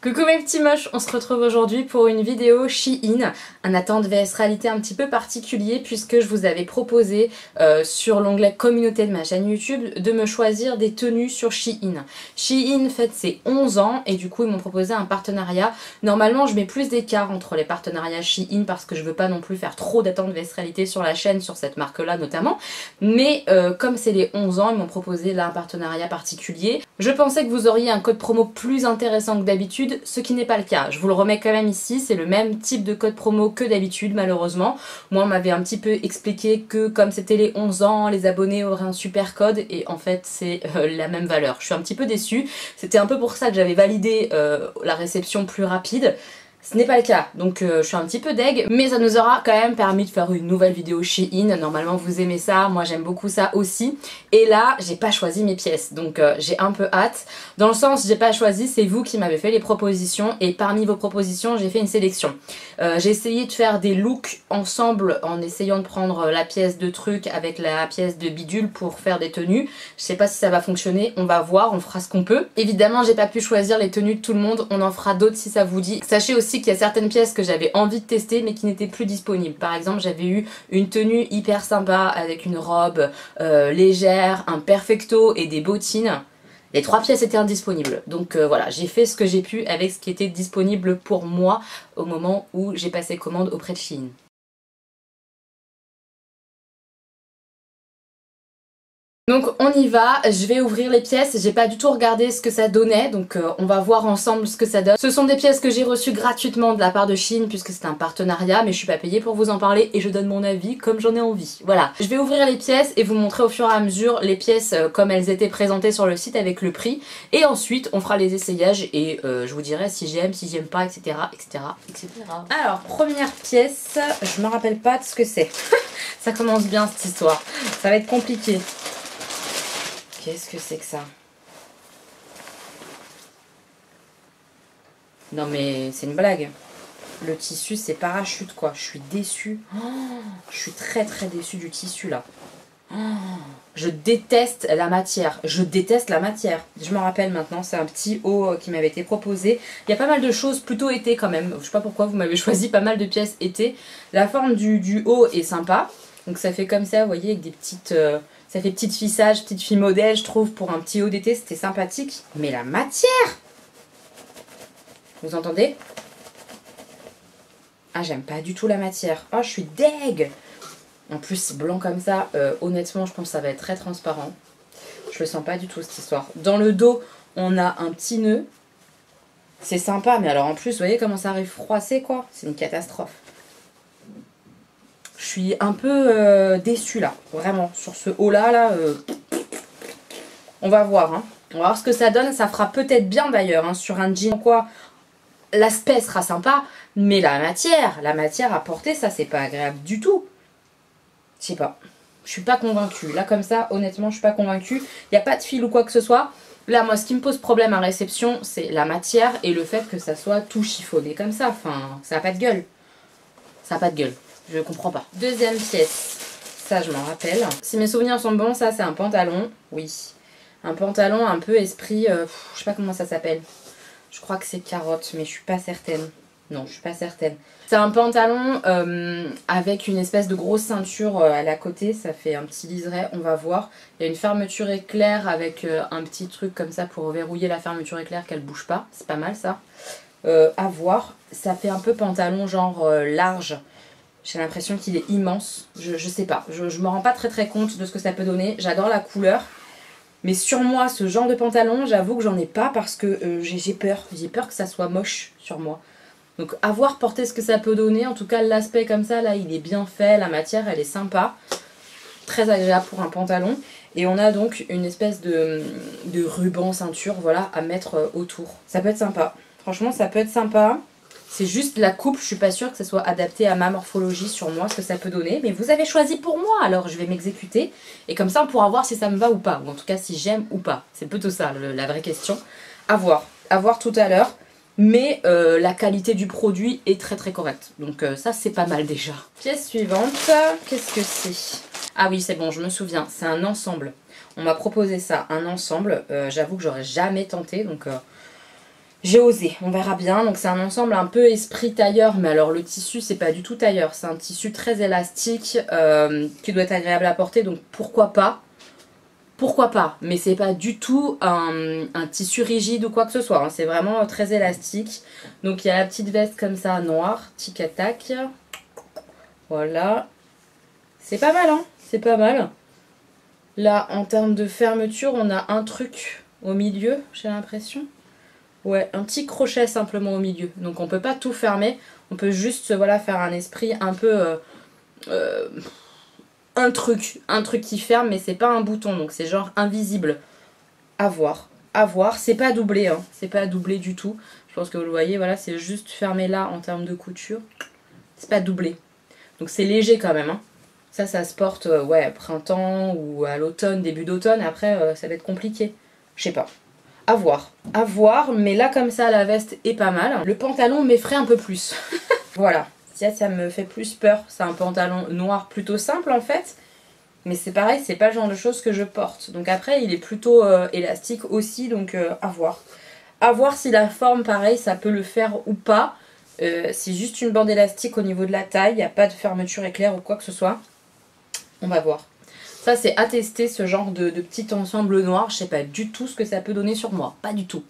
Coucou mes petits moches, on se retrouve aujourd'hui pour une vidéo Shein, un attente vs réalité un petit peu particulier puisque je vous avais proposé sur l'onglet communauté de ma chaîne YouTube de me choisir des tenues sur Shein. Shein fête ses 11 ans et du coup ils m'ont proposé un partenariat. Normalement je mets plus d'écart entre les partenariats Shein parce que je veux pas non plus faire trop d'attente vs réalité sur la chaîne, sur cette marque là notamment. Mais comme c'est les 11 ans, ils m'ont proposé là un partenariat particulier. Je pensais que vous auriez un code promo plus intéressant que d'habitude, ce qui n'est pas le cas. Je vous le remets quand même ici, c'est le même type de code promo que d'habitude malheureusement. Moi on m'avait un petit peu expliqué que comme c'était les 11 ans, les abonnés auraient un super code et en fait c'est la même valeur. Je suis un petit peu déçue, c'était un peu pour ça que j'avais validé la réception plus rapide. Ce n'est pas le cas, donc je suis un petit peu deg, mais ça nous aura quand même permis de faire une nouvelle vidéo Shein. Normalement vous aimez ça, moi j'aime beaucoup ça aussi. Et là, j'ai pas choisi mes pièces, donc j'ai un peu hâte. Dans le sens, j'ai pas choisi, c'est vous qui m'avez fait les propositions, et parmi vos propositions, j'ai fait une sélection. J'ai essayé de faire des looks ensemble en essayant de prendre la pièce de truc avec la pièce de bidule pour faire des tenues. Je sais pas si ça va fonctionner, on va voir, on fera ce qu'on peut. Évidemment, j'ai pas pu choisir les tenues de tout le monde, on en fera d'autres si ça vous dit. Sachez aussi qu'il y a certaines pièces que j'avais envie de tester mais qui n'étaient plus disponibles. Par exemple, j'avais eu une tenue hyper sympa avec une robe légère, un perfecto et des bottines. Les 3 pièces étaient indisponibles. Donc voilà, j'ai fait ce que j'ai pu avec ce qui était disponible pour moi au moment où j'ai passé commande auprès de Shein. Donc on y va, je vais ouvrir les pièces, j'ai pas du tout regardé ce que ça donnait, donc on va voir ensemble ce que ça donne. Ce sont des pièces que j'ai reçues gratuitement de la part de Shein puisque c'est un partenariat, mais je suis pas payée pour vous en parler et je donne mon avis comme j'en ai envie. Voilà, je vais ouvrir les pièces et vous montrer au fur et à mesure les pièces comme elles étaient présentées sur le site avec le prix. Et ensuite on fera les essayages et je vous dirai si j'aime pas, etc. etc. etc. Alors première pièce, je me rappelle pas de ce que c'est. Ça commence bien cette histoire, ça va être compliqué. Qu'est-ce que c'est que ça? Non mais c'est une blague. Le tissu c'est parachute quoi. Je suis déçue. Oh, je suis très déçue du tissu là. Oh, je déteste la matière. Je déteste la matière. Je me rappelle maintenant, c'est un petit haut qui m'avait été proposé. Il y a pas mal de choses plutôt été quand même. Je sais pas pourquoi vous m'avez choisi pas mal de pièces été. La forme du haut est sympa. Donc ça fait comme ça, vous voyez, avec des petites... ça fait petite fissage, petite fille modèle, je trouve, pour un petit haut d'été, c'était sympathique. Mais la matière! Vous entendez? Ah, j'aime pas du tout la matière. Oh, je suis deg! En plus, blanc comme ça, honnêtement, je pense que ça va être très transparent. Je le sens pas du tout, cette histoire. Dans le dos, on a un petit nœud. C'est sympa, mais alors en plus, vous voyez comment ça arrive froissé, quoi? C'est une catastrophe. Je suis un peu déçue là, vraiment, sur ce haut là, on va voir, hein. On va voir ce que ça donne, ça fera peut-être bien d'ailleurs, hein, sur un jean quoi, l'aspect sera sympa, mais la matière à porter, ça c'est pas agréable du tout. Je sais pas, je suis pas convaincue, là comme ça, honnêtement je suis pas convaincue, il n'y a pas de fil ou quoi que ce soit. Là moi ce qui me pose problème à réception, c'est la matière et le fait que ça soit tout chiffonné comme ça, enfin, ça a pas de gueule. Ça a pas de gueule. Je comprends pas. Deuxième pièce, ça je m'en rappelle. Si mes souvenirs sont bons, ça c'est un pantalon, oui. Un pantalon un peu esprit, je sais pas comment ça s'appelle. Je crois que c'est carotte, mais je suis pas certaine. Non, je suis pas certaine. C'est un pantalon avec une espèce de grosse ceinture à la côté, ça fait un petit liseré, on va voir. Il y a une fermeture éclair avec un petit truc comme ça pour verrouiller la fermeture éclair qu'elle bouge pas. C'est pas mal ça. À voir. Ça fait un peu pantalon genre large. J'ai l'impression qu'il est immense. Je sais pas. Je me rends pas très compte de ce que ça peut donner. J'adore la couleur. Mais sur moi, ce genre de pantalon, j'avoue que j'en ai pas parce que j'ai peur. J'ai peur que ça soit moche sur moi. Donc à voir porter ce que ça peut donner. En tout cas, l'aspect comme ça, là, il est bien fait. La matière, elle est sympa. Très agréable pour un pantalon. Et on a donc une espèce de ruban ceinture, voilà, à mettre autour. Ça peut être sympa. Franchement, ça peut être sympa. C'est juste la coupe, je suis pas sûre que ça soit adapté à ma morphologie sur moi, ce que ça peut donner. Mais vous avez choisi pour moi, alors je vais m'exécuter. Et comme ça, on pourra voir si ça me va ou pas. Ou en tout cas, si j'aime ou pas. C'est plutôt ça, la vraie question. À voir. À voir tout à l'heure. Mais la qualité du produit est très correcte. Donc ça, c'est pas mal déjà. Pièce suivante. Qu'est-ce que c'est? Ah oui, c'est bon, je me souviens. C'est un ensemble. On m'a proposé ça, un ensemble. J'avoue que j'aurais jamais tenté. Donc... J'ai osé, on verra bien. Donc c'est un ensemble un peu esprit tailleur, mais alors le tissu c'est pas du tout tailleur, c'est un tissu très élastique qui doit être agréable à porter, donc pourquoi pas. Pourquoi pas, mais c'est pas du tout un tissu rigide ou quoi que ce soit, hein. C'est vraiment très élastique. Donc il y a la petite veste comme ça, noire, tic-tac. Voilà. C'est pas mal, hein, c'est pas mal. Là, en termes de fermeture, on a un truc au milieu, j'ai l'impression. Ouais, un petit crochet simplement au milieu. Donc on peut pas tout fermer, on peut juste voilà, faire un esprit un peu... euh, un truc qui ferme, mais c'est pas un bouton, donc c'est genre invisible. À voir, à voir. C'est pas doublé, hein. C'est pas doublé du tout. Je pense que vous le voyez, voilà, c'est juste fermé là en termes de couture. C'est pas doublé. Donc c'est léger quand même, hein. Ça se porte, ouais, printemps ou à l'automne, début d'automne. Après, ça va être compliqué. Je sais pas. À voir, mais là comme ça la veste est pas mal. Le pantalon m'effraie un peu plus. Voilà, ça me fait plus peur. C'est un pantalon noir plutôt simple en fait. Mais c'est pareil, c'est pas le genre de choses que je porte. Donc après il est plutôt élastique aussi, donc à voir. À voir si la forme pareil ça peut le faire ou pas. C'est juste une bande élastique au niveau de la taille, il n'y a pas de fermeture éclair ou quoi que ce soit. On va voir. Ça c'est à tester ce genre de petit ensemble noir. Je sais pas du tout ce que ça peut donner sur moi. Pas du tout.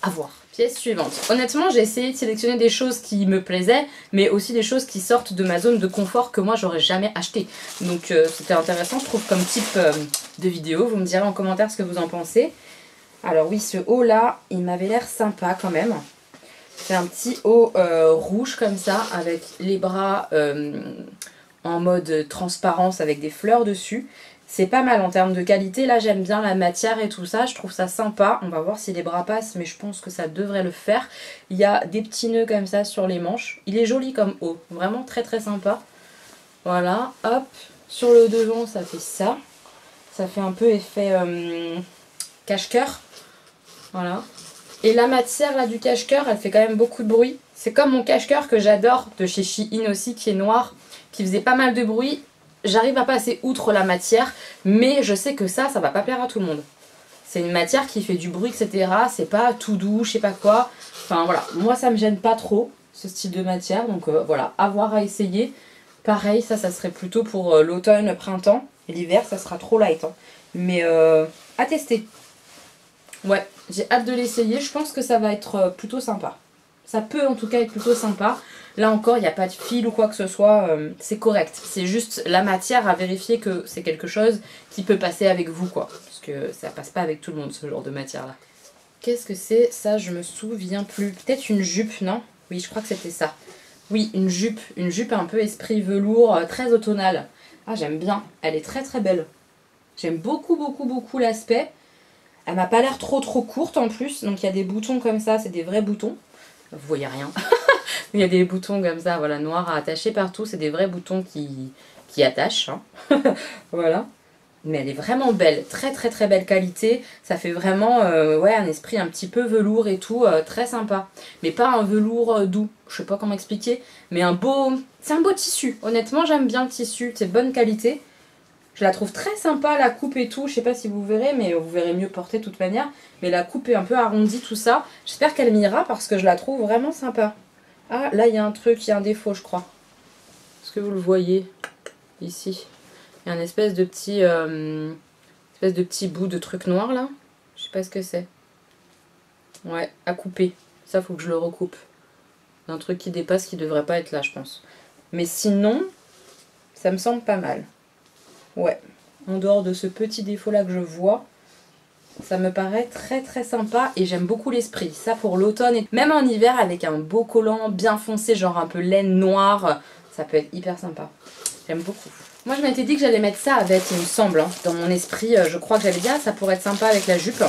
À voir. Pièce suivante. Honnêtement j'ai essayé de sélectionner des choses qui me plaisaient. Mais aussi des choses qui sortent de ma zone de confort que moi j'aurais jamais acheté. Donc c'était intéressant je trouve comme type de vidéo. Vous me direz en commentaire ce que vous en pensez. Alors oui ce haut là il m'avait l'air sympa quand même. C'est un petit haut rouge comme ça avec les bras... en mode transparence avec des fleurs dessus. C'est pas mal en termes de qualité. Là, j'aime bien la matière et tout ça. Je trouve ça sympa. On va voir si les bras passent, mais je pense que ça devrait le faire. Il y a des petits nœuds comme ça sur les manches. Il est joli comme haut. Vraiment très très sympa. Voilà, hop. Sur le devant, ça fait ça. Ça fait un peu effet cache-cœur. Voilà. Et la matière là du cache-cœur, elle fait quand même beaucoup de bruit. C'est comme mon cache-cœur que j'adore de chez Shein aussi, qui est noir, qui faisait pas mal de bruit. J'arrive à passer outre la matière, mais je sais que ça va pas plaire à tout le monde. C'est une matière qui fait du bruit, etc. C'est pas tout doux, je sais pas quoi. Enfin voilà, moi ça me gêne pas trop, ce style de matière. Donc voilà, avoir à essayer. Pareil, ça serait plutôt pour l'automne, le printemps. L'hiver, ça sera trop light, hein. Mais à tester. Ouais, j'ai hâte de l'essayer. Je pense que ça va être plutôt sympa. Ça peut en tout cas être plutôt sympa. Là encore, il n'y a pas de fil ou quoi que ce soit. C'est correct. C'est juste la matière à vérifier que c'est quelque chose qui peut passer avec vous, quoi. Parce que ça passe pas avec tout le monde, ce genre de matière-là. Qu'est-ce que c'est? Ça, je me souviens plus. Peut-être une jupe, non? Oui, je crois que c'était ça. Oui, une jupe. Une jupe un peu esprit velours, très automnale. Ah, j'aime bien. Elle est très très belle. J'aime beaucoup, beaucoup, beaucoup l'aspect. Elle m'a pas l'air trop trop courte en plus, donc il y a des boutons comme ça, c'est des vrais boutons. Vous voyez rien. Il y a des boutons comme ça, voilà, noirs à attacher partout, c'est des vrais boutons qui attachent. Hein. Voilà. Mais elle est vraiment belle, très très très belle qualité. Ça fait vraiment ouais, un esprit un petit peu velours et tout, très sympa. Mais pas un velours doux, je sais pas comment expliquer. Mais un beau... c'est un beau tissu. Honnêtement, j'aime bien le tissu, c'est de bonne qualité. Je la trouve très sympa, la coupe et tout. Je sais pas si vous verrez, mais vous verrez mieux porter de toute manière. Mais la coupe est un peu arrondie, tout ça. J'espère qu'elle m'ira parce que je la trouve vraiment sympa. Ah, là, il y a un truc, il y a un défaut, je crois. Est-ce que vous le voyez ici? Il y a une espèce de petit bout de truc noir, là. Je sais pas ce que c'est. Ouais, à couper. Ça, faut que je le recoupe. Un truc qui dépasse qui devrait pas être là, je pense. Mais sinon, ça me semble pas mal. Ouais, en dehors de ce petit défaut là que je vois, ça me paraît très très sympa et j'aime beaucoup l'esprit. Ça pour l'automne et même en hiver avec un beau collant bien foncé, genre un peu laine noire, ça peut être hyper sympa. J'aime beaucoup. Moi je m'étais dit que j'allais mettre ça avec, il me semble, hein. Dans mon esprit, je crois que j'avais dit ah, ça pourrait être sympa avec la jupe.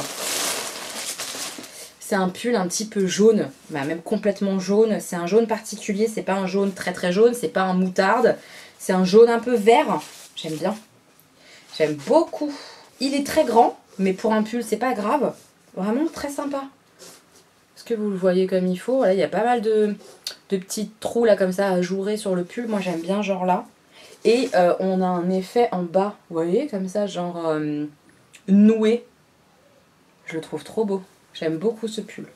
C'est un pull un petit peu jaune, bah, même complètement jaune. C'est un jaune particulier, c'est pas un jaune très très jaune, c'est pas un moutarde. C'est un jaune un peu vert, j'aime bien. J'aime beaucoup. Il est très grand, mais pour un pull, c'est pas grave. Vraiment très sympa. Est-ce que vous le voyez comme il faut? Voilà, il y a pas mal de petits trous là comme ça à jouer sur le pull. Moi, j'aime bien genre là. Et on a un effet en bas, vous voyez, comme ça, genre noué. Je le trouve trop beau. J'aime beaucoup ce pull.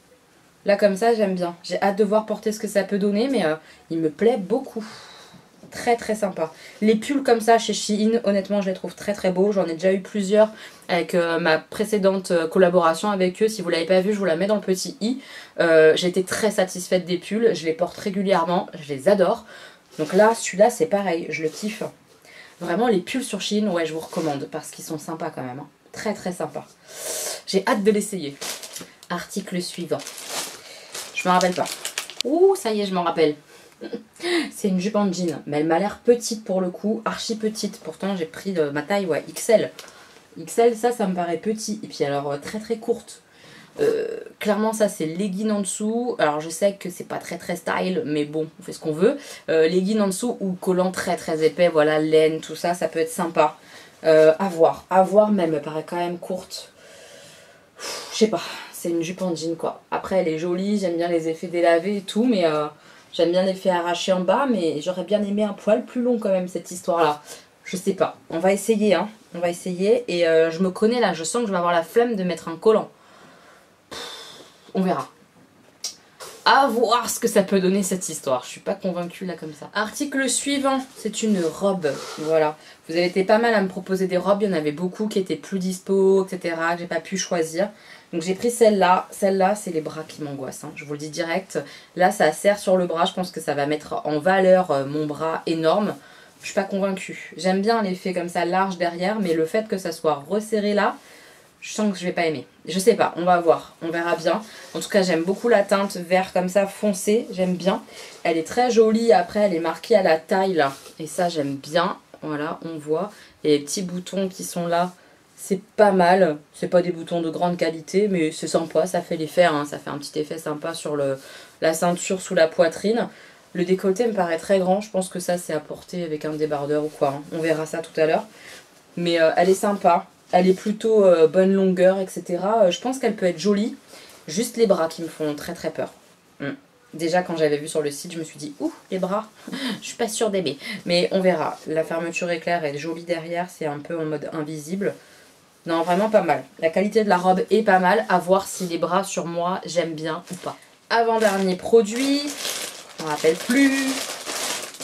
Là comme ça j'aime bien. J'ai hâte de voir porter ce que ça peut donner, mais il me plaît beaucoup. Très très sympa. Les pulls comme ça chez Shein, honnêtement je les trouve très très beaux. J'en ai déjà eu plusieurs avec ma précédente collaboration avec eux. Si vous l'avez pas vu, je vous la mets dans le petit i. J'ai été très satisfaite des pulls. Je les porte régulièrement. Je les adore. Donc là, celui-là c'est pareil. Je le kiffe. Vraiment les pulls sur Shein, ouais je vous recommande. Parce qu'ils sont sympas quand même. Hein. Très très sympas. J'ai hâte de l'essayer. Article suivant. Je me rappelle pas. Ouh, ça y est, je m'en rappelle. C'est une jupe en jean, mais elle m'a l'air petite pour le coup, archi petite. Pourtant j'ai pris ma taille, ouais, XL. XL, ça me paraît petit. Et puis alors très très courte. Clairement ça c'est legging en dessous. Alors je sais que c'est pas très très style, mais bon, on fait ce qu'on veut. Legging en dessous ou collant très très épais, voilà, laine, tout ça, ça peut être sympa. À voir, mais elle me paraît quand même courte. Je sais pas, c'est une jupe en jean quoi. Après elle est jolie, j'aime bien les effets délavés et tout, mais j'aime bien l'effet arraché en bas, mais j'aurais bien aimé un poil plus long quand même cette histoire-là. Je sais pas. On va essayer, hein. On va essayer. Et je me connais là, je sens que je vais avoir la flemme de mettre un collant. On verra. À voir ce que ça peut donner cette histoire. Je suis pas convaincue là comme ça. Article suivant, c'est une robe. Voilà. Vous avez été pas mal à me proposer des robes. Il y en avait beaucoup qui étaient plus dispo, etc. Que j'ai pas pu choisir. Donc j'ai pris celle-là. Celle-là, c'est les bras qui m'angoissent. Hein. Je vous le dis direct. Là, ça serre sur le bras. Je pense que ça va mettre en valeur mon bras énorme. Je suis pas convaincue. J'aime bien l'effet comme ça large derrière. Mais le fait que ça soit resserré là, je sens que je vais pas aimer. Je sais pas, on va voir, on verra bien. En tout cas, j'aime beaucoup la teinte vert comme ça, foncé, j'aime bien. Elle est très jolie, après elle est marquée à la taille là. Et ça, j'aime bien. Voilà, on voit. Et les petits boutons qui sont là, c'est pas mal. C'est pas des boutons de grande qualité, mais c'est sympa, ça fait l'effet. Hein. Ça fait un petit effet sympa sur la ceinture sous la poitrine. Le décolleté me paraît très grand. Je pense que ça, c'est à porter avec un débardeur ou quoi. Hein. On verra ça tout à l'heure. Mais elle est sympa. Elle est plutôt bonne longueur, etc. Je pense qu'elle peut être jolie. Juste les bras qui me font très très peur. Déjà quand j'avais vu sur le site, je me suis dit, ouh, les bras, je suis pas sûre d'aimer. Mais on verra. La fermeture éclair est jolie derrière, c'est un peu en mode invisible. Non, vraiment pas mal. La qualité de la robe est pas mal. À voir si les bras sur moi, j'aime bien ou pas. Avant-dernier produit, je me rappelle plus.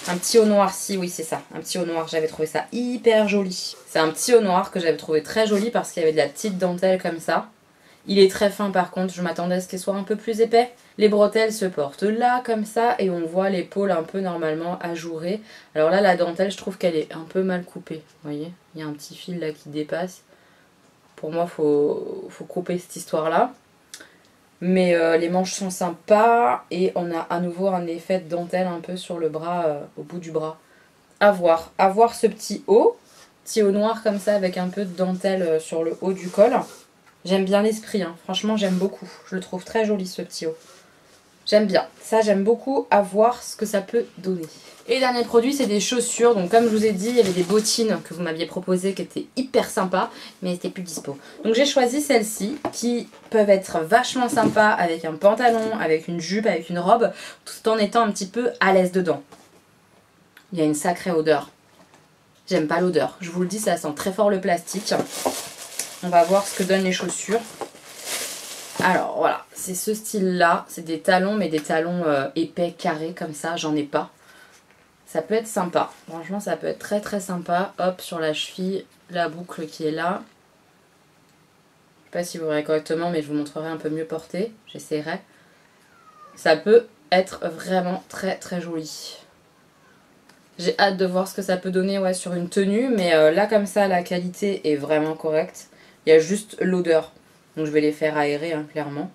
Un petit haut noir, si, oui c'est ça, un petit haut noir, j'avais trouvé ça hyper joli. C'est un petit haut noir que j'avais trouvé très joli parce qu'il y avait de la petite dentelle comme ça. Il est très fin par contre, je m'attendais à ce qu'il soit un peu plus épais. Les bretelles se portent là comme ça et on voit l'épaule un peu normalement ajourée. Alors là la dentelle je trouve qu'elle est un peu mal coupée, vous voyez, il y a un petit fil là qui dépasse. Pour moi faut couper cette histoire là. Mais les manches sont sympas et on a à nouveau un effet de dentelle un peu sur le bras, au bout du bras. À voir ce petit haut noir comme ça avec un peu de dentelle sur le haut du col. J'aime bien l'esprit, hein. Franchement j'aime beaucoup. Je le trouve très joli ce petit haut. J'aime bien, ça j'aime beaucoup, à voir ce que ça peut donner. Et le dernier produit c'est des chaussures, donc comme je vous ai dit il y avait des bottines que vous m'aviez proposées qui étaient hyper sympas, mais c'était plus dispo. Donc j'ai choisi celles-ci qui peuvent être vachement sympas avec un pantalon, avec une jupe, avec une robe, tout en étant un petit peu à l'aise dedans. Il y a une sacrée odeur. J'aime pas l'odeur, je vous le dis ça sent très fort le plastique. On va voir ce que donnent les chaussures. Alors voilà, c'est ce style là, c'est des talons mais des talons épais, carrés comme ça, j'en ai pas. Ça peut être sympa, franchement ça peut être très très sympa. Hop, sur la cheville, la boucle qui est là. Je sais pas si vous verrez correctement mais je vous montrerai un peu mieux porté, j'essaierai. Ça peut être vraiment très très joli. J'ai hâte de voir ce que ça peut donner ouais, sur une tenue, mais là comme ça la qualité est vraiment correcte. Il y a juste l'odeur. Donc je vais les faire aérer, hein, clairement.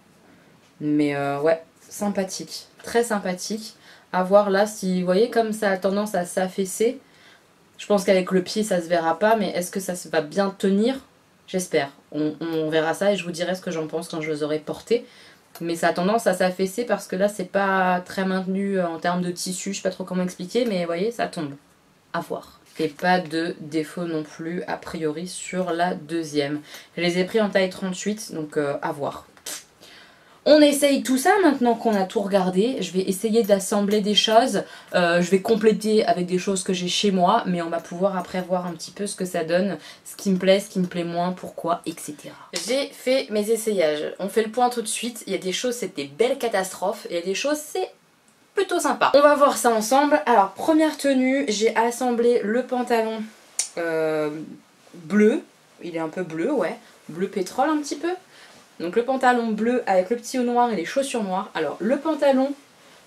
Mais ouais, sympathique. Très sympathique. À voir là, si vous voyez comme ça a tendance à s'affaisser. Je pense qu'avec le pied ça se verra pas, mais est-ce que ça va bien tenir? J'espère. On verra ça et je vous dirai ce que j'en pense quand je les aurai portés. Mais ça a tendance à s'affaisser parce que là c'est pas très maintenu en termes de tissu. Je sais pas trop comment expliquer, mais vous voyez, ça tombe. À voir. Et pas de défaut non plus a priori sur la deuxième. Je les ai pris en taille 38 donc à voir. On essaye tout ça maintenant qu'on a tout regardé. Je vais essayer d'assembler des choses. Je vais compléter avec des choses que j'ai chez moi. Mais on va pouvoir après voir un petit peu ce que ça donne. Ce qui me plaît moins, pourquoi, etc. J'ai fait mes essayages. On fait le point tout de suite. Il y a des choses, c'est des belles catastrophes. Et il y a des choses, c'est plutôt sympa. On va voir ça ensemble. Alors, première tenue, j'ai assemblé le pantalon bleu. Il est un peu bleu, ouais. Bleu pétrole un petit peu. Donc le pantalon bleu avec le petit haut noir et les chaussures noires. Alors le pantalon,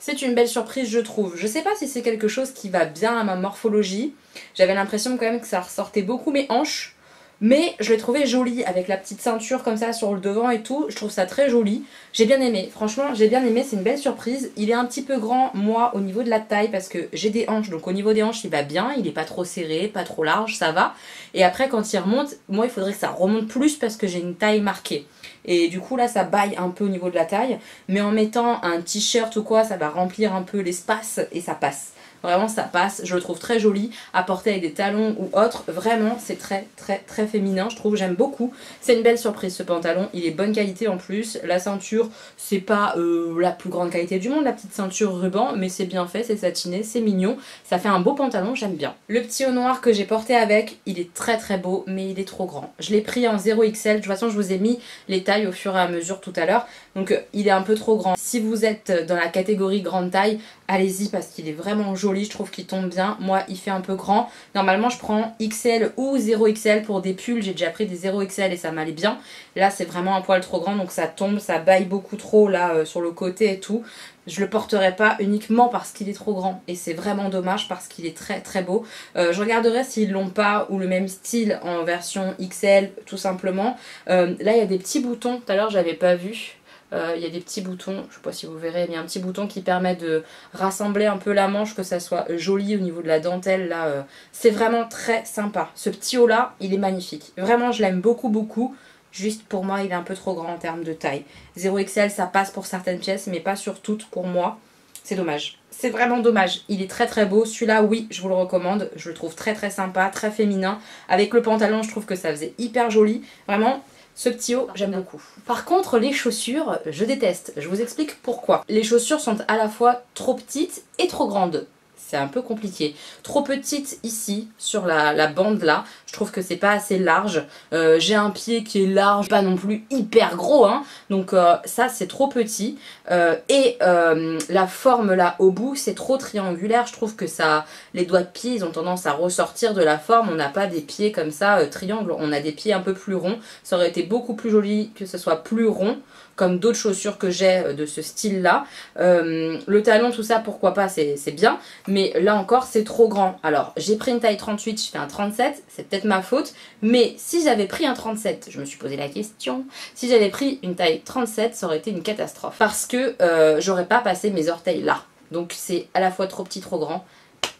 c'est une belle surprise je trouve. Je sais pas si c'est quelque chose qui va bien à ma morphologie. J'avais l'impression quand même que ça ressortait beaucoup mes hanches. Mais je l'ai trouvé joli avec la petite ceinture comme ça sur le devant et tout. Je trouve ça très joli. J'ai bien aimé. Franchement, j'ai bien aimé. C'est une belle surprise. Il est un petit peu grand, moi, au niveau de la taille parce que j'ai des hanches. Donc au niveau des hanches, il va bien. Il est pas trop serré, pas trop large, ça va. Et après, quand il remonte, moi, il faudrait que ça remonte plus parce que j'ai une taille marquée. Et du coup, là, ça baille un peu au niveau de la taille. Mais en mettant un t-shirt ou quoi, ça va remplir un peu l'espace et ça passe. Vraiment ça passe, je le trouve très joli à porter avec des talons ou autre. Vraiment c'est très très très féminin je trouve, j'aime beaucoup. C'est une belle surprise ce pantalon, il est bonne qualité en plus. La ceinture c'est pas la plus grande qualité du monde, la petite ceinture ruban, mais c'est bien fait, c'est satiné, c'est mignon. Ça fait un beau pantalon, j'aime bien. Le petit haut noir que j'ai porté avec, il est très très beau mais il est trop grand. Je l'ai pris en 0XL, de toute façon je vous ai mis les tailles au fur et à mesure tout à l'heure. Donc il est un peu trop grand. Si vous êtes dans la catégorie grande taille, allez-y parce qu'il est vraiment joli, je trouve qu'il tombe bien. Moi il fait un peu grand. Normalement je prends XL ou 0XL pour des pulls, j'ai déjà pris des 0XL et ça m'allait bien. Là c'est vraiment un poil trop grand donc ça tombe, ça baille beaucoup trop là sur le côté et tout. Je le porterai pas uniquement parce qu'il est trop grand et c'est vraiment dommage parce qu'il est très très beau. Je regarderai s'ils l'ont pas ou le même style en version XL tout simplement. Là il y a des petits boutons, tout à l'heure j'avais pas vu. Il y a des petits boutons, je sais pas si vous verrez, mais il y a un petit bouton qui permet de rassembler un peu la manche, que ça soit joli au niveau de la dentelle là. C'est vraiment très sympa. Ce petit haut là, il est magnifique. Vraiment je l'aime beaucoup beaucoup. Juste pour moi il est un peu trop grand en termes de taille. 0XL ça passe pour certaines pièces mais pas sur toutes pour moi. C'est dommage. C'est vraiment dommage. Il est très très beau. Celui-là oui je vous le recommande. Je le trouve très très sympa, très féminin. Avec le pantalon je trouve que ça faisait hyper joli. Vraiment. Ce petit haut, j'aime beaucoup. Par contre, les chaussures, je déteste. Je vous explique pourquoi. Les chaussures sont à la fois trop petites et trop grandes. C'est un peu compliqué. Trop petite ici, sur la bande là. Je trouve que c'est pas assez large. J'ai un pied qui est large, pas non plus hyper gros. Hein. Donc ça, c'est trop petit. La forme là au bout, c'est trop triangulaire. Je trouve que ça, les doigts de pied, ils ont tendance à ressortir de la forme. On n'a pas des pieds comme ça, triangle. On a des pieds un peu plus ronds. Ça aurait été beaucoup plus joli que ce soit plus rond. Comme d'autres chaussures que j'ai de ce style là. Le talon tout ça pourquoi pas c'est bien, mais là encore c'est trop grand. Alors j'ai pris une taille 38, je fais un 37, c'est peut-être ma faute, mais si j'avais pris un 37, je me suis posé la question, si j'avais pris une taille 37 ça aurait été une catastrophe, parce que j'aurais pas passé mes orteils là, donc c'est à la fois trop petit trop grand.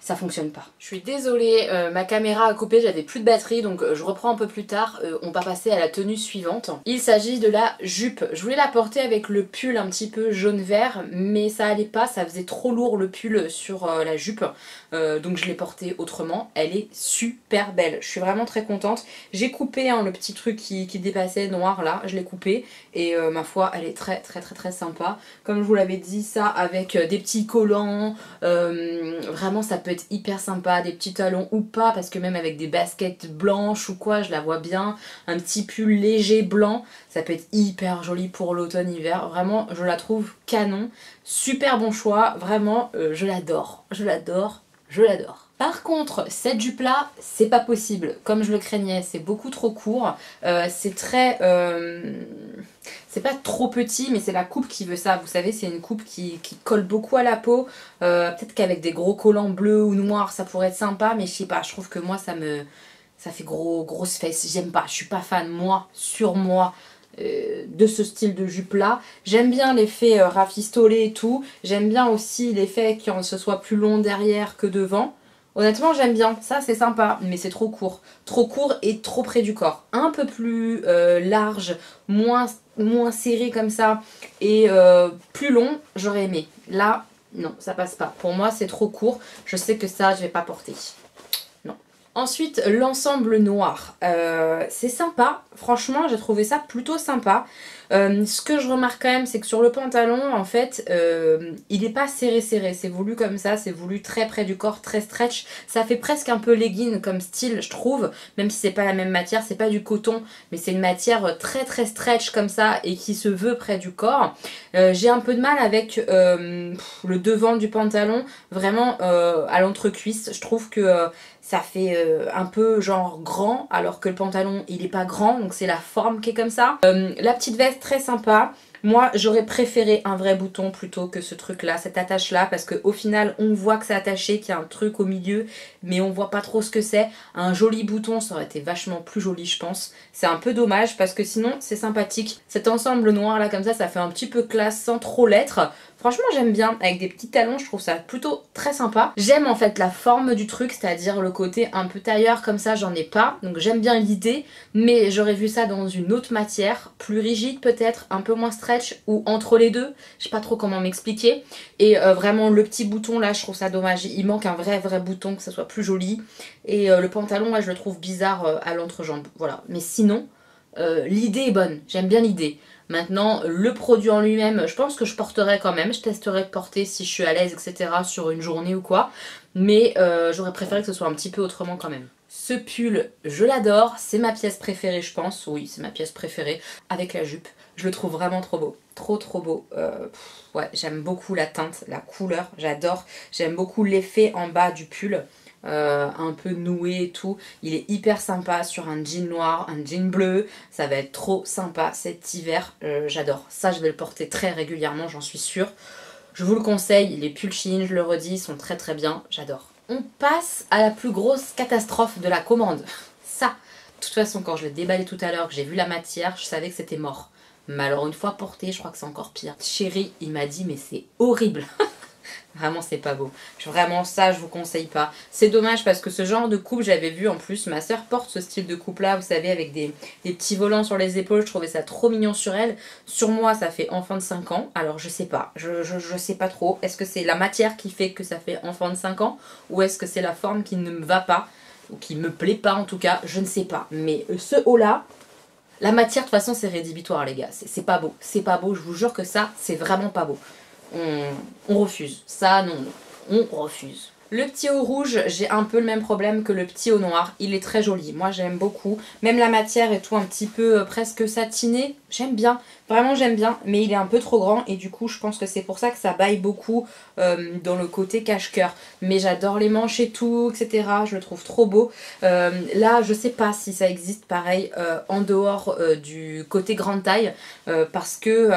Ça fonctionne pas. Je suis désolée, ma caméra a coupé, j'avais plus de batterie donc je reprends un peu plus tard. On va passer à la tenue suivante. Il s'agit de la jupe. Je voulais la porter avec le pull un petit peu jaune-vert mais ça allait pas, ça faisait trop lourd le pull sur la jupe. Donc je l'ai portée autrement. Elle est super belle. Je suis vraiment très contente. J'ai coupé hein, le petit truc qui dépassait noir là, je l'ai coupé et ma foi elle est très très très très sympa. Comme je vous l'avais dit, ça avec des petits collants, vraiment ça peut être hyper sympa, des petits talons ou pas parce que même avec des baskets blanches ou quoi je la vois bien, un petit pull léger blanc, ça peut être hyper joli pour l'automne-hiver, vraiment je la trouve canon, super bon choix, vraiment je l'adore, je l'adore, je l'adore. Par contre, cette jupe là, c'est pas possible, comme je le craignais, c'est beaucoup trop court, c'est très... c'est pas trop petit, mais c'est la coupe qui veut ça, vous savez, c'est une coupe qui colle beaucoup à la peau, peut-être qu'avec des gros collants bleus ou noirs, ça pourrait être sympa, mais je sais pas, je trouve que moi, ça fait grosse fesse, j'aime pas, je suis pas fan, moi, sur moi, de ce style de jupe là. J'aime bien l'effet rafistolé et tout, j'aime bien aussi l'effet que ce soit plus long derrière que devant. Honnêtement j'aime bien, ça c'est sympa, mais c'est trop court. Trop court et trop près du corps. Un peu plus large, moins serré comme ça et plus long, j'aurais aimé. Là, non, ça passe pas. Pour moi c'est trop court, je sais que ça je vais pas porter. Non. Ensuite, l'ensemble noir. C'est sympa, franchement j'ai trouvé ça plutôt sympa. Ce que je remarque quand même, c'est que sur le pantalon, en fait, il n'est pas serré serré, c'est voulu comme ça, c'est voulu très près du corps, très stretch. Ça fait presque un peu legging comme style, je trouve, même si c'est pas la même matière, c'est pas du coton, mais c'est une matière très très stretch comme ça et qui se veut près du corps. J'ai un peu de mal avec le devant du pantalon, vraiment à l'entrecuisse. Je trouve que ça fait un peu genre grand, alors que le pantalon il est pas grand, donc c'est la forme qui est comme ça. La petite veste très sympa. Moi j'aurais préféré un vrai bouton plutôt que ce truc là, cette attache là, parce qu'au final on voit que c'est attaché, qu'il y a un truc au milieu, mais on voit pas trop ce que c'est. Un joli bouton ça aurait été vachement plus joli je pense. C'est un peu dommage parce que sinon c'est sympathique. Cet ensemble noir là comme ça fait un petit peu classe sans trop l'être. Franchement j'aime bien, avec des petits talons je trouve ça plutôt très sympa. J'aime en fait la forme du truc, c'est-à-dire le côté un peu tailleur comme ça, j'en ai pas, donc j'aime bien l'idée, mais j'aurais vu ça dans une autre matière, plus rigide peut-être, un peu moins stretch ou entre les deux, je sais pas trop comment m'expliquer. Et vraiment le petit bouton là je trouve ça dommage, il manque un vrai bouton, que ça soit plus joli. Et le pantalon là je le trouve bizarre à l'entrejambe, voilà. Mais sinon l'idée est bonne, j'aime bien l'idée. Maintenant, le produit en lui-même, je pense que je porterai quand même. Je testerai de porter si je suis à l'aise, etc. sur une journée ou quoi. Mais j'aurais préféré que ce soit un petit peu autrement quand même. Ce pull, je l'adore. C'est ma pièce préférée, je pense. Oui, c'est ma pièce préférée. Avec la jupe, je le trouve vraiment trop beau. Trop beau. Ouais, j'aime beaucoup la teinte, la couleur. J'adore. J'aime beaucoup l'effet en bas du pull. Un peu noué et tout, il est hyper sympa sur un jean noir, un jean bleu, ça va être trop sympa cet hiver, j'adore, ça je vais le porter très régulièrement j'en suis sûre, je vous le conseille, les pulls Shein, je le redis, sont très très bien, j'adore. On passe à la plus grosse catastrophe de la commande, ça, de toute façon quand je l'ai déballé tout à l'heure, que j'ai vu la matière, je savais que c'était mort, mais alors une fois porté, je crois que c'est encore pire. Chéri, il m'a dit mais c'est horrible. Vraiment c'est pas beau. Vraiment ça je vous conseille pas. C'est dommage parce que ce genre de coupe j'avais vu en plus. Ma soeur porte ce style de coupe là vous savez avec des petits volants sur les épaules. Je trouvais ça trop mignon sur elle. Sur moi ça fait enfant de 5 ans. Alors je sais pas. Je sais pas trop. Est-ce que c'est la matière qui fait que ça fait enfant de 5 ans? Ou est-ce que c'est la forme qui ne me va pas? Ou qui me plaît pas en tout cas? Je ne sais pas. Mais ce haut là... La matière de toute façon c'est rédhibitoire les gars. C'est pas beau. C'est pas beau. Je vous jure que ça c'est vraiment pas beau. On refuse. Ça, non, on refuse. Le petit haut rouge, j'ai un peu le même problème que le petit haut noir. Il est très joli. Moi, j'aime beaucoup. Même la matière et tout, un petit peu presque satiné. J'aime bien. Vraiment, j'aime bien. Mais il est un peu trop grand. Et du coup, je pense que c'est pour ça que ça baille beaucoup dans le côté cache-cœur. Mais j'adore les manches et tout, etc. Je le trouve trop beau. Là, je sais pas si ça existe pareil en dehors du côté grande taille. Parce que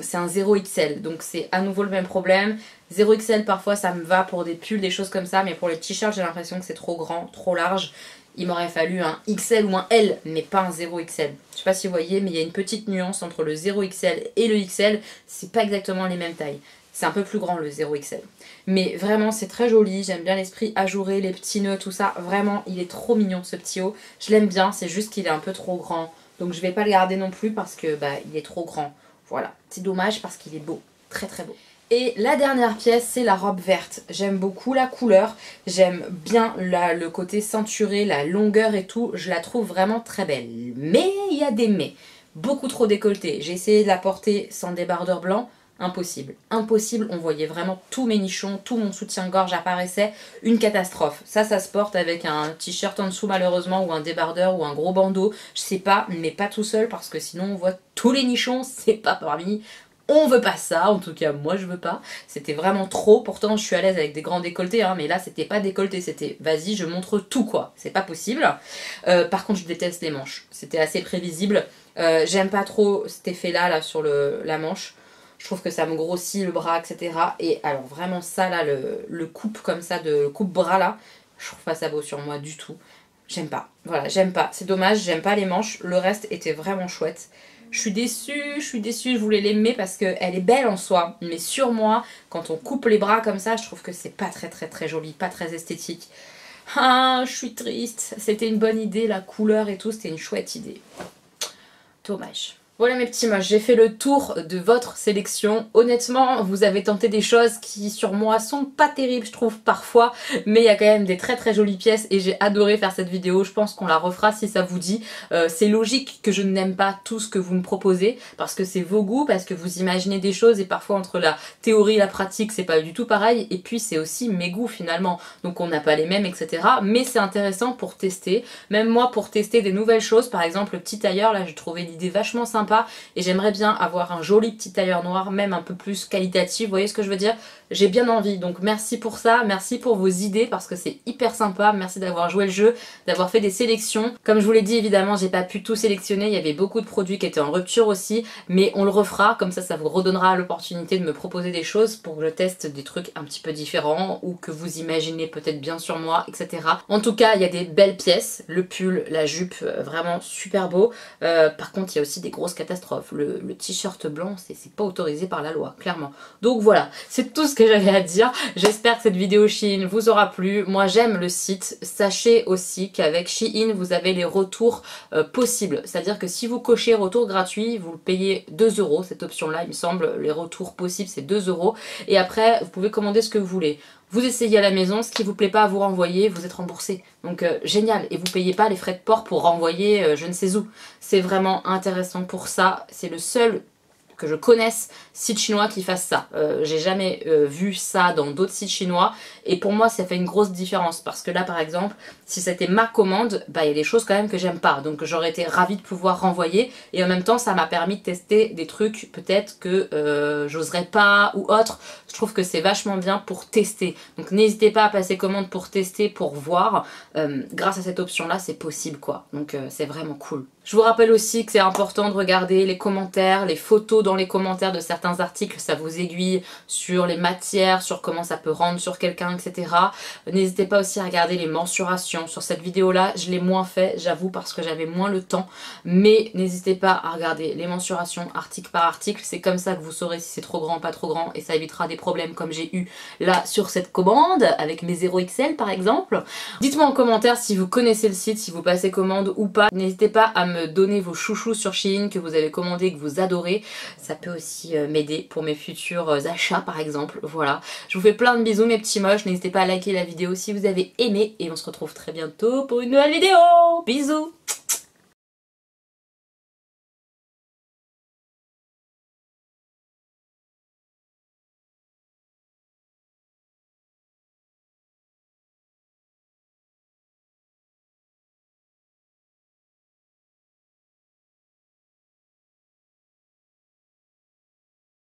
c'est un 0XL. Donc, c'est à nouveau le même problème. 0XL parfois ça me va pour des pulls, des choses comme ça, mais pour les t-shirts j'ai l'impression que c'est trop grand, trop large. Il m'aurait fallu un XL ou un L, mais pas un 0XL. Je sais pas si vous voyez, mais il y a une petite nuance entre le 0XL et le XL. C'est pas exactement les mêmes tailles. C'est un peu plus grand le 0XL. Mais vraiment c'est très joli, j'aime bien l'esprit ajouré, les petits nœuds, tout ça. Vraiment il est trop mignon ce petit haut. Je l'aime bien, c'est juste qu'il est un peu trop grand. Donc je vais pas le garder non plus parce que bah il est trop grand. Voilà, c'est dommage parce qu'il est beau, très très beau. Et la dernière pièce, c'est la robe verte. J'aime beaucoup la couleur, j'aime bien le côté ceinturé, la longueur et tout. Je la trouve vraiment très belle. Mais il y a des mais. Beaucoup trop décolletée. J'ai essayé de la porter sans débardeur blanc. Impossible. Impossible. On voyait vraiment tous mes nichons, tout mon soutien-gorge apparaissait. Une catastrophe. Ça se porte avec un t-shirt en dessous malheureusement ou un débardeur ou un gros bandeau. Je sais pas, mais pas tout seul parce que sinon on voit tous les nichons. C'est pas parmi... On veut pas ça, en tout cas moi je veux pas. C'était vraiment trop, pourtant je suis à l'aise avec des grands décolletés, hein, mais là c'était pas décolleté, c'était vas-y je montre tout quoi, c'est pas possible. Par contre je déteste les manches, c'était assez prévisible. J'aime pas trop cet effet là sur la manche. Je trouve que ça me grossit le bras, etc. Et alors vraiment ça là, le coupe comme ça, le coupe bras là, je trouve pas ça beau sur moi du tout. J'aime pas, voilà j'aime pas, c'est dommage, j'aime pas les manches, le reste était vraiment chouette. Je suis déçue, je voulais l'aimer parce qu'elle est belle en soi. Mais sur moi, quand on coupe les bras comme ça, je trouve que c'est pas très joli, pas très esthétique. Ah, je suis triste. C'était une bonne idée, la couleur et tout, c'était une chouette idée. Dommage. Voilà mes petits moches, j'ai fait le tour de votre sélection. Honnêtement, vous avez tenté des choses qui sur moi sont pas terribles je trouve parfois, mais il y a quand même des très très jolies pièces et j'ai adoré faire cette vidéo. Je pense qu'on la refera si ça vous dit. C'est logique que je n'aime pas tout ce que vous me proposez parce que c'est vos goûts, parce que vous imaginez des choses et parfois entre la théorie et la pratique c'est pas du tout pareil et puis c'est aussi mes goûts finalement. Donc on n'a pas les mêmes etc. Mais c'est intéressant pour tester, même moi pour tester des nouvelles choses. Par exemple le petit tailleur là j'ai trouvé l'idée vachement sympa. Et j'aimerais bien avoir un joli petit tailleur noir, même un peu plus qualitatif, vous voyez ce que je veux dire? J'ai bien envie, donc merci pour ça, merci pour vos idées parce que c'est hyper sympa, merci d'avoir joué le jeu, d'avoir fait des sélections. Comme je vous l'ai dit évidemment j'ai pas pu tout sélectionner, il y avait beaucoup de produits qui étaient en rupture aussi, mais on le refera, comme ça vous redonnera l'opportunité de me proposer des choses pour que je teste des trucs un petit peu différents ou que vous imaginez peut-être bien sur moi, etc. En tout cas il y a des belles pièces, le pull, la jupe, vraiment super beau. Par contre il y a aussi des grosses catastrophe. Le t-shirt blanc, c'est pas autorisé par la loi, clairement. Donc voilà, c'est tout ce que j'avais à dire. J'espère que cette vidéo Shein vous aura plu. Moi, j'aime le site. Sachez aussi qu'avec Shein, vous avez les retours possibles. C'est-à-dire que si vous cochez retour gratuit, vous le payez 2 €. Cette option-là, il me semble, les retours possibles, c'est 2 €. Et après, vous pouvez commander ce que vous voulez. Vous essayez à la maison, ce qui vous plaît pas, vous renvoyez, vous êtes remboursé. Donc génial, et vous payez pas les frais de port pour renvoyer je ne sais où. C'est vraiment intéressant pour ça, c'est le seul que je connaisse site chinois qui fasse ça. J'ai jamais vu ça dans d'autres sites chinois et pour moi ça fait une grosse différence parce que là par exemple si c'était ma commande, bah il y a des choses quand même que j'aime pas donc j'aurais été ravie de pouvoir renvoyer et en même temps ça m'a permis de tester des trucs peut-être que j'oserais pas ou autre. Je trouve que c'est vachement bien pour tester donc n'hésitez pas à passer commande pour tester, pour voir. Grâce à cette option là c'est possible quoi donc c'est vraiment cool. Je vous rappelle aussi que c'est important de regarder les commentaires, les photos dans les commentaires de certains articles, ça vous aiguille sur les matières, sur comment ça peut rendre sur quelqu'un, etc. N'hésitez pas aussi à regarder les mensurations. Sur cette vidéo-là, je l'ai moins fait, j'avoue, parce que j'avais moins le temps. Mais n'hésitez pas à regarder les mensurations article par article. C'est comme ça que vous saurez si c'est trop grand, pas trop grand, et ça évitera des problèmes comme j'ai eu là sur cette commande, avec mes 0XL par exemple. Dites-moi en commentaire si vous connaissez le site, si vous passez commande ou pas. N'hésitez pas à me donner vos chouchous sur Shein que vous avez commandé, que vous adorez. Ça peut aussi m'aider pour mes futurs achats par exemple. Voilà, je vous fais plein de bisous mes petits moches. N'hésitez pas à liker la vidéo si vous avez aimé et on se retrouve très bientôt pour une nouvelle vidéo. Bisous.